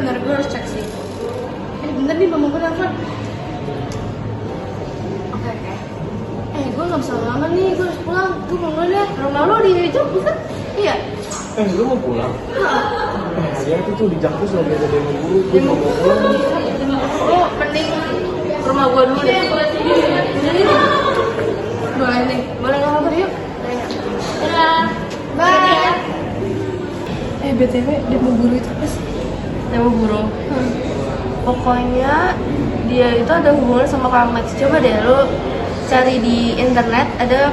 benar gue harus cek sih. Bentar nih mama gue telepon. Oke. Gue nggak bisa lama nih, gue harus pulang. Gue mau dulu deh. Rumah lo di Jogja bukan? Iya. Lu mau pulang? Dia tuh di Jakpus lagi ada demo guru. Gue mau pulang. Oh, mending rumah gue dulu deh. Jadi boleh nih, boleh ngobrol yuk. Ya. Bye. BTW demo guru itu apa sih? Demo guru. Pokoknya dia itu ada hubungan sama Karl Marx. Coba deh lu cari di internet ada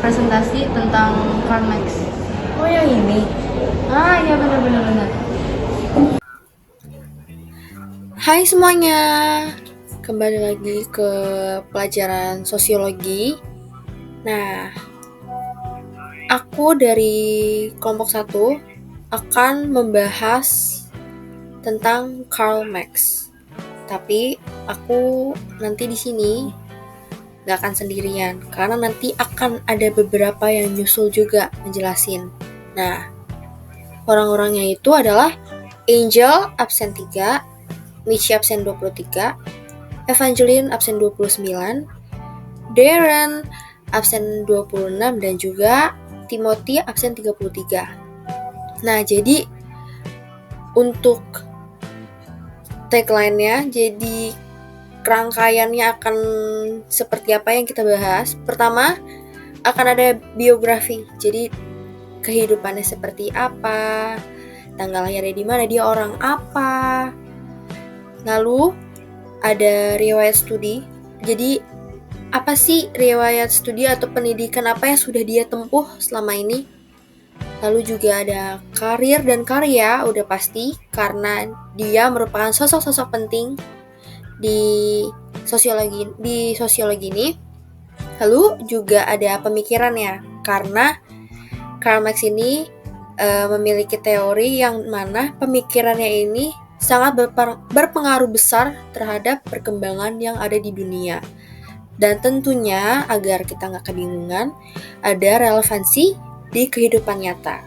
presentasi tentang Karl Marx. Oh yang ini. Iya benar. Hai semuanya, kembali lagi ke pelajaran sosiologi. Nah, aku dari kelompok 1 akan membahas tentang Karl Marx. Tapi aku nanti di sini gak akan sendirian, karena nanti akan ada beberapa yang nyusul juga menjelasin. Nah, orang-orangnya itu adalah Angel absen 3, Michi absen 23, Evangeline absen 29, Darren absen 26, dan juga Timothy absen 33. Nah, jadi untuk tagline-nya, jadi rangkaiannya akan seperti apa yang kita bahas. Pertama, akan ada biografi. Jadi kehidupannya seperti apa, tanggal lahirnya di mana, dia orang apa. Lalu ada riwayat studi. Jadi apa sih riwayat studi atau pendidikan apa yang sudah dia tempuh selama ini? Lalu juga ada karir dan karya, udah pasti karena dia merupakan sosok-sosok penting di sosiologi ini. Lalu juga ada pemikirannya, karena Karl Marx ini memiliki teori yang mana pemikirannya ini sangat berpengaruh besar terhadap perkembangan yang ada di dunia. Dan tentunya agar kita nggak kebingungan, ada relevansi di kehidupan nyata.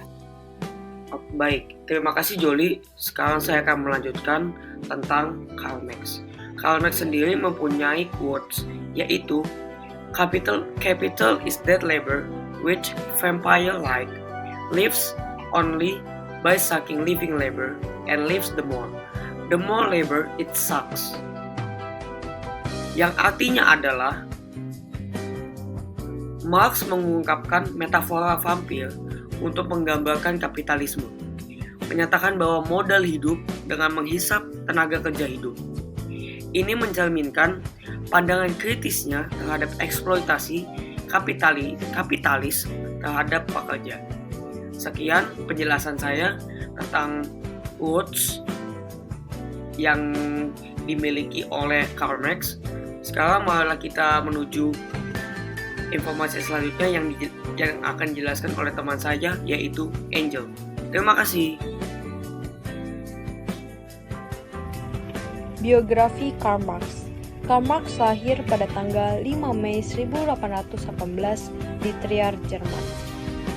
Baik, terima kasih Joli. Sekarang saya akan melanjutkan tentang Karl Marx. Karl Marx sendiri mempunyai quotes, yaitu Capital is that labor which vampire-like lives only by sucking living labor and lives the more. The more labor it sucks. Yang artinya adalah Marx mengungkapkan metafora vampir untuk menggambarkan kapitalisme, menyatakan bahwa modal hidup dengan menghisap tenaga kerja hidup. Ini mencerminkan pandangan kritisnya terhadap eksploitasi kapitalis terhadap pekerja. Sekian penjelasan saya tentang quotes yang dimiliki oleh Karl Marx. Sekarang marilah kita menuju informasi selanjutnya yang akan dijelaskan oleh teman saya, yaitu Angel. Terima kasih. Biografi Karl Marx. Karl Marx lahir pada tanggal 5 Mei 1818 di Trier, Jerman,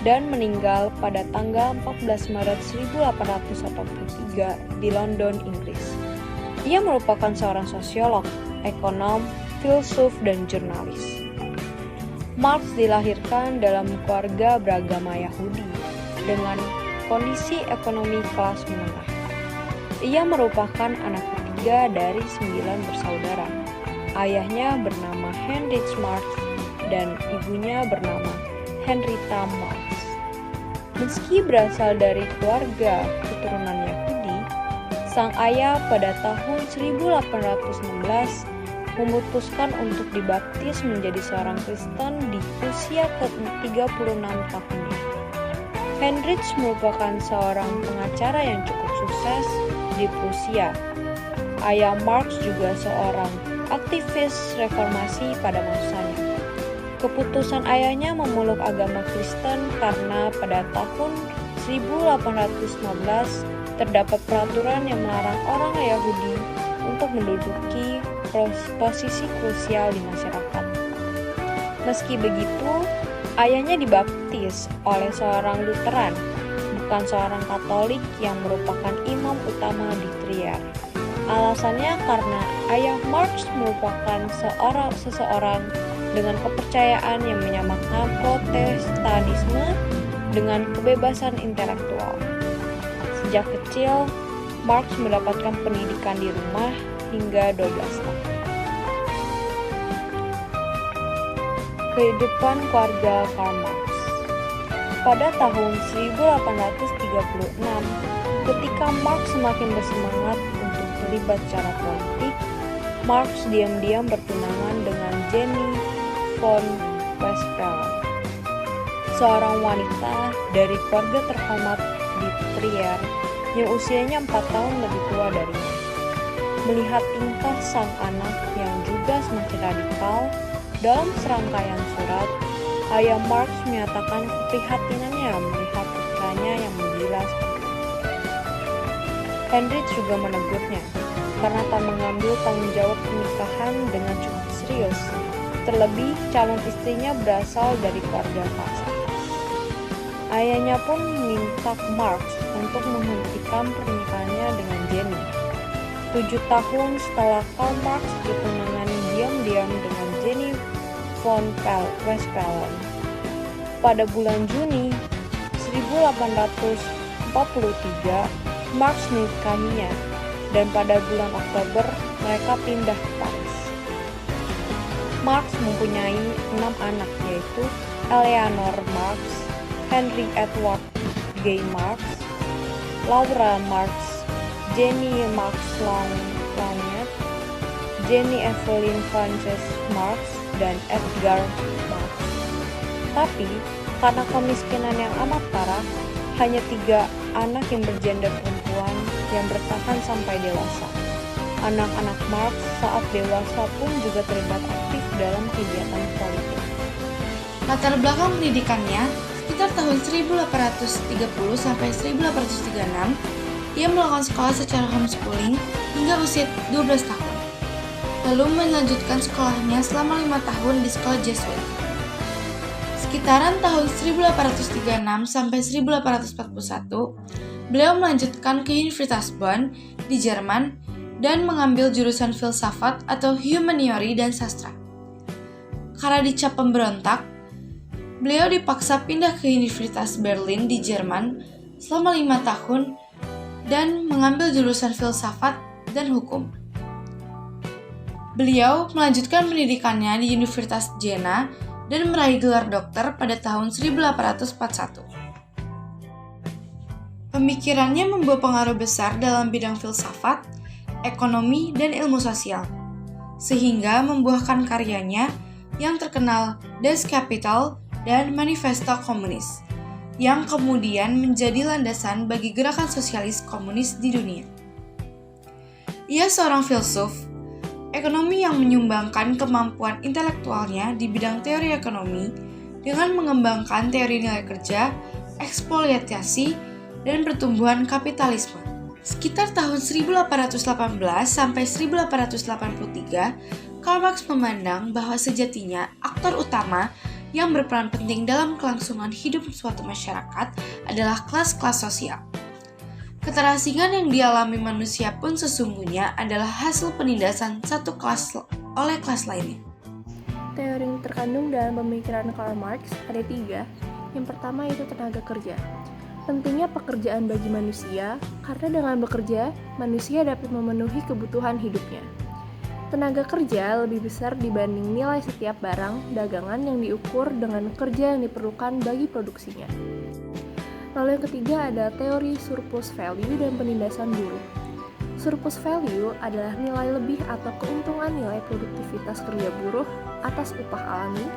dan meninggal pada tanggal 14 Maret 1883 di London, Inggris. Ia merupakan seorang sosiolog, ekonom, filsuf, dan jurnalis. Marx dilahirkan dalam keluarga beragama Yahudi dengan kondisi ekonomi kelas menengah. Ia merupakan anak ketiga dari 9 bersaudara. Ayahnya bernama Heinrich Marx dan ibunya bernama Henrietta Marx. Meski berasal dari keluarga keturunan Yahudi, sang ayah pada tahun 1816 memutuskan untuk dibaptis menjadi seorang Kristen di usia ke-36 tahunnya. Heinrich merupakan seorang pengacara yang cukup sukses di Prusia. Ayah Marx juga seorang aktivis reformasi pada masanya. Keputusan ayahnya memeluk agama Kristen karena pada tahun 1815 terdapat peraturan yang melarang orang Yahudi untuk menduduki posisi krusial di masyarakat. Meski begitu, ayahnya dibaptis oleh seorang Lutheran, bukan seorang Katolik yang merupakan imam utama di Trier. Alasannya karena ayah Marx merupakan seseorang dengan kepercayaan yang menyamakan Protestanisme dengan kebebasan intelektual. Sejak kecil, Marx mendapatkan pendidikan di rumah hingga 12 tahun. Kehidupan keluarga Karl Marx. Pada tahun 1836, ketika Marx semakin bersemangat untuk terlibat secara politik, Marx diam-diam bertunangan dengan Jenny von Westphalen, seorang wanita dari keluarga terhormat di Trier yang usianya 4 tahun lebih tua darinya. Melihat tingkah sang anak yang juga semakin radikal, dalam serangkaian surat, ayah Marx menyatakan keprihatinannya melihat putranya yang menggila seperti itu. Heinrich juga menegurnya karena tak mengambil tanggung jawab pernikahan dengan cukup serius. Terlebih, calon istrinya berasal dari keluarga kelas atas. Ayahnya pun meminta Marx untuk menghentikan pernikahannya dengan Jenny. 7 tahun setelah Karl Marx bertunangan diam-diam dengan Jenny von Westphalen. Pada bulan Juni 1843, Marx menikahinya, dan pada bulan Oktober mereka pindah ke Paris. Marx mempunyai 6 anak, yaitu Eleanor Marx, Henry Edward Gay Marx, Laura Marx, Jenny Marx Langlet, Jenny Evelyn Frances Marx, dan Edgar Marx. Tapi, karena kemiskinan yang amat parah, hanya 3 anak yang bergender perempuan yang bertahan sampai dewasa. Anak-anak Marx saat dewasa pun juga terlibat aktif dalam kegiatan politik. Latar belakang pendidikannya, sekitar tahun 1830 sampai 1836, ia melakukan sekolah secara homeschooling hingga usia 12 tahun. Lalu melanjutkan sekolahnya selama 5 tahun di sekolah Jesuit. Sekitaran tahun 1836 sampai 1841, beliau melanjutkan ke Universitas Bonn di Jerman dan mengambil jurusan filsafat atau humaniora dan sastra. Karena dicap pemberontak, beliau dipaksa pindah ke Universitas Berlin di Jerman selama 5 tahun dan mengambil jurusan filsafat dan hukum. Beliau melanjutkan pendidikannya di Universitas Jena dan meraih gelar dokter pada tahun 1841. Pemikirannya membawa pengaruh besar dalam bidang filsafat, ekonomi, dan ilmu sosial, sehingga membuahkan karyanya yang terkenal Das Kapital dan Manifesto Komunis, yang kemudian menjadi landasan bagi gerakan sosialis komunis di dunia. Ia seorang filsuf, ekonomi yang menyumbangkan kemampuan intelektualnya di bidang teori ekonomi dengan mengembangkan teori nilai kerja, eksploitasi, dan pertumbuhan kapitalisme. Sekitar tahun 1818 sampai 1883, Karl Marx memandang bahwa sejatinya aktor utama yang berperan penting dalam kelangsungan hidup suatu masyarakat adalah kelas-kelas sosial. Keterasingan yang dialami manusia pun sesungguhnya adalah hasil penindasan satu kelas oleh kelas lainnya. Teori yang terkandung dalam pemikiran Karl Marx ada 3. Yang pertama yaitu tenaga kerja. Pentingnya pekerjaan bagi manusia, karena dengan bekerja, manusia dapat memenuhi kebutuhan hidupnya. Tenaga kerja lebih besar dibanding nilai setiap barang, dagangan yang diukur dengan kerja yang diperlukan bagi produksinya. Lalu yang ketiga ada teori surplus value dan penindasan buruh. Surplus value adalah nilai lebih atau keuntungan nilai produktivitas kerja buruh atas upah alami,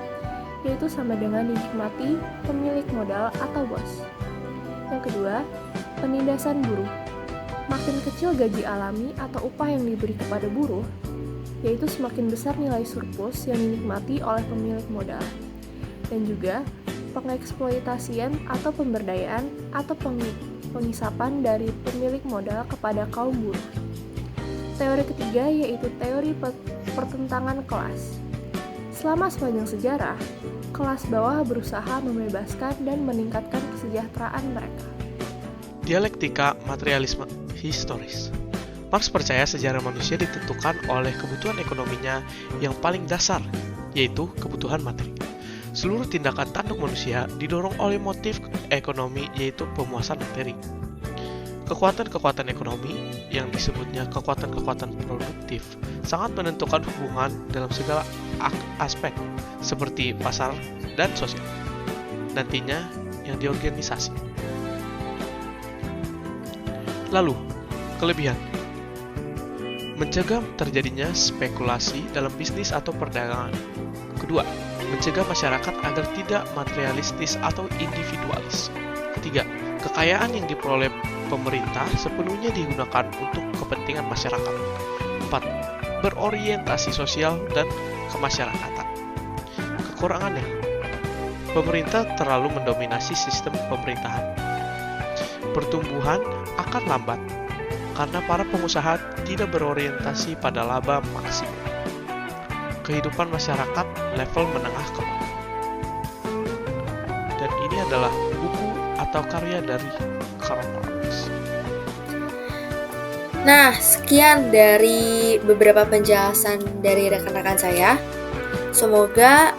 yaitu sama dengan dinikmati pemilik modal atau bos. Yang kedua, penindasan buruh. Makin kecil gaji alami atau upah yang diberi kepada buruh, yaitu semakin besar nilai surplus yang dinikmati oleh pemilik modal. Dan juga pengeksploitasian atau pemberdayaan atau pengisapan dari pemilik modal kepada kaum buruh. Teori ketiga yaitu teori pertentangan kelas. Selama sepanjang sejarah, kelas bawah berusaha membebaskan dan meningkatkan kesejahteraan mereka. Dialektika materialisme historis. Marx percaya sejarah manusia ditentukan oleh kebutuhan ekonominya yang paling dasar, yaitu kebutuhan materi. Seluruh tindakan tanduk manusia didorong oleh motif ekonomi, yaitu pemuasan materi. Kekuatan-kekuatan ekonomi, yang disebutnya kekuatan-kekuatan produktif, sangat menentukan hubungan dalam segala aspek, seperti pasar dan sosial, nantinya yang diorganisasi. Lalu, kelebihan. Mencegah terjadinya spekulasi dalam bisnis atau perdagangan. Kedua, mencegah masyarakat agar tidak materialistis atau individualis. Ketiga, kekayaan yang diperoleh pemerintah sepenuhnya digunakan untuk kepentingan masyarakat. 4. Berorientasi sosial dan kemasyarakatan. Kekurangannya, pemerintah terlalu mendominasi sistem pemerintahan. Pertumbuhan akan lambat karena para pengusaha tidak berorientasi pada laba maksimum. Kehidupan masyarakat level menengah ke bawah. Dan ini adalah buku atau karya dari Karl Marx. Nah, sekian dari beberapa penjelasan dari rekan-rekan saya. Semoga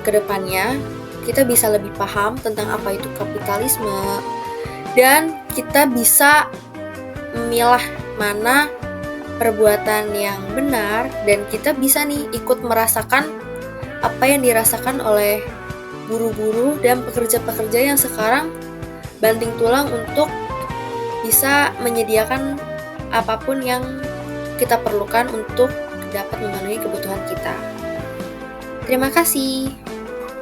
kedepannya kita bisa lebih paham tentang apa itu kapitalisme dan kita bisa memilah mana perbuatan yang benar dan kita bisa nih ikut merasakan apa yang dirasakan oleh buruh-buruh dan pekerja-pekerja yang sekarang banting tulang untuk bisa menyediakan apapun yang kita perlukan untuk dapat memenuhi kebutuhan kita. Terima kasih.